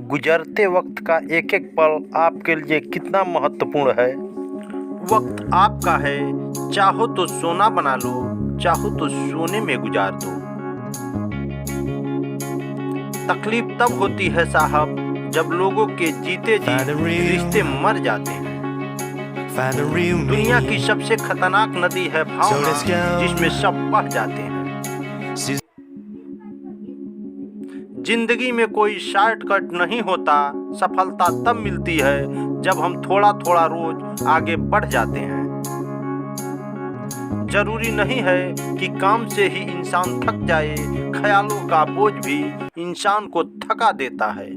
गुजरते वक्त का एक एक पल आपके लिए कितना महत्वपूर्ण है। वक्त आपका है, चाहो तो सोना बना लो, चाहो तो सोने में गुजार दो। तकलीफ तब होती है साहब जब लोगों के जीते जी रिश्ते मर जाते हैं। दुनिया की सबसे खतरनाक नदी है भावना, जिसमें सब बह जाते हैं। जिंदगी में कोई शॉर्टकट नहीं होता, सफलता तब मिलती है जब हम थोड़ा थोड़ा रोज आगे बढ़ जाते हैं। जरूरी नहीं है कि काम से ही इंसान थक जाए, ख्यालों का बोझ भी इंसान को थका देता है।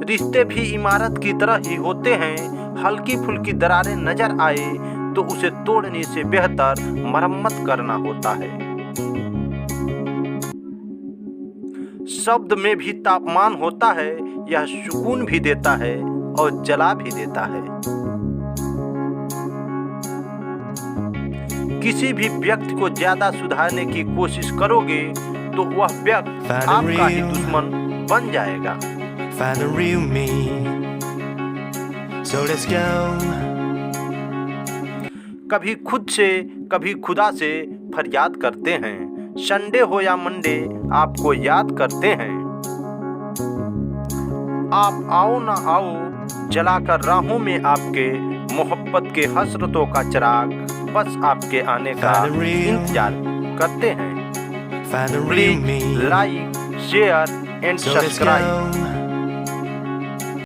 रिश्ते भी इमारत की तरह ही होते हैं, हल्की फुल्की दरारें नजर आए तो उसे तोड़ने से बेहतर मरम्मत करना होता है। शब्द में भी तापमान होता है, यह सुकून भी देता है और जला भी देता है। किसी भी व्यक्ति को ज्यादा सुधारने की कोशिश करोगे तो वह व्यक्ति आपका ही दुश्मन बन जाएगा। Find the real me. So let's go. कभी खुद से कभी खुदा से फरियाद करते हैं, संडे हो या मंडे आपको याद करते हैं। आप आओ ना आओ, जलाकर राहों में आपके मोहब्बत के हसरतों का चिराग बस आपके आने का इंतजार करते हैं। Please like, share and subscribe.